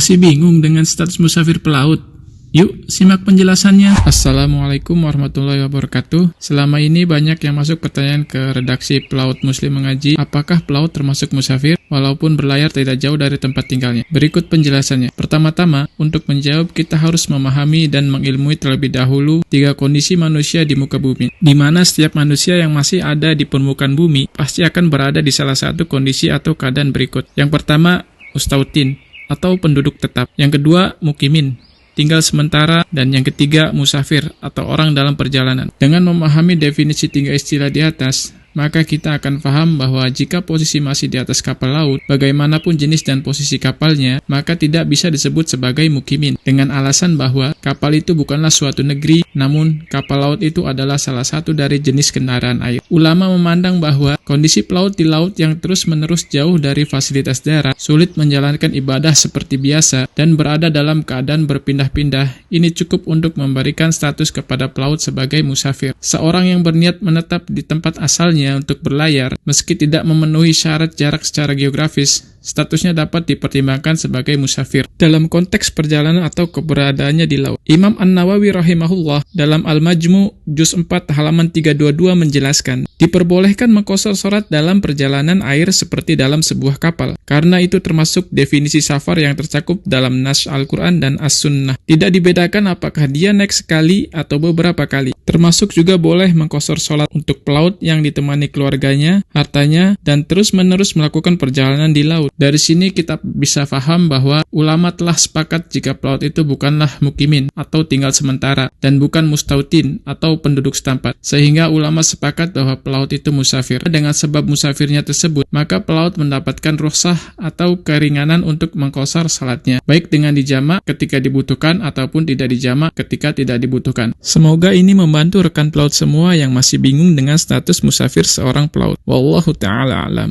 Masih bingung dengan status musafir pelaut? Yuk, simak penjelasannya. Assalamualaikum warahmatullahi wabarakatuh. Selama ini banyak yang masuk pertanyaan ke redaksi Pelaut Muslim Mengaji, apakah pelaut termasuk musafir walaupun berlayar tidak jauh dari tempat tinggalnya? Berikut penjelasannya. Pertama-tama, untuk menjawab kita harus memahami dan mengilmui terlebih dahulu 3 kondisi manusia di muka bumi, di mana setiap manusia yang masih ada di permukaan bumi pasti akan berada di salah satu kondisi atau keadaan berikut. Yang pertama, mustautin atau penduduk tetap. Yang kedua, mukimin, tinggal sementara, dan yang ketiga, musafir atau orang dalam perjalanan. Dengan memahami definisi 3 istilah di atas, maka kita akan paham bahwa jika posisi masih di atas kapal laut, bagaimanapun jenis dan posisi kapalnya, maka tidak bisa disebut sebagai mukimin, dengan alasan bahwa kapal itu bukanlah suatu negeri, namun kapal laut itu adalah salah satu dari jenis kendaraan air. Ulama memandang bahwa kondisi pelaut di laut yang terus-menerus jauh dari fasilitas darat, sulit menjalankan ibadah seperti biasa, dan berada dalam keadaan berpindah-pindah, ini cukup untuk memberikan status kepada pelaut sebagai musafir. Seorang yang berniat menetap di tempat asalnya untuk berlayar, meski tidak memenuhi syarat jarak secara geografis, statusnya dapat dipertimbangkan sebagai musafir dalam konteks perjalanan atau keberadaannya di laut. Imam An-Nawawi rahimahullah dalam Al-Majmu' juz 4 halaman 322 menjelaskan, diperbolehkan mengqashar salat dalam perjalanan air seperti dalam sebuah kapal, karena itu termasuk definisi safar yang tercakup dalam nas Al-Quran dan As-Sunnah. Tidak dibedakan apakah dia naik sekali atau beberapa kali. Termasuk juga boleh mengqashar salat untuk pelaut yang ditemani keluarganya, hartanya, dan terus-menerus melakukan perjalanan di laut. Dari sini kita bisa paham bahwa ulama telah sepakat jika pelaut itu bukanlah mukimin atau tinggal sementara, dan bukan mustautin atau penduduk setempat, sehingga ulama sepakat bahwa pelaut itu musafir. Dengan sebab musafirnya tersebut, maka pelaut mendapatkan rukhsah atau keringanan untuk mengqashar salatnya, baik dengan dijamak ketika dibutuhkan ataupun tidak dijamak ketika tidak dibutuhkan. Semoga ini membantu rekan pelaut semua yang masih bingung dengan status musafir seorang pelaut. Wallahu ta'ala alam.